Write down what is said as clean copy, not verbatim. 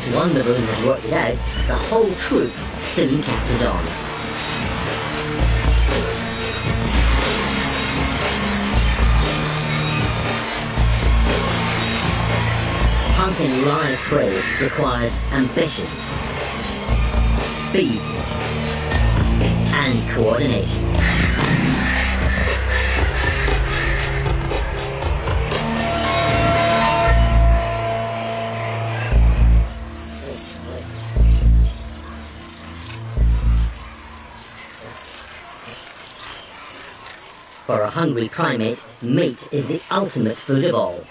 Once one baboon had worked it out, the whole troop soon catches on. Hunting live prey requires ambition, speed, and coordination. For a hungry primate, meat is the ultimate food of all.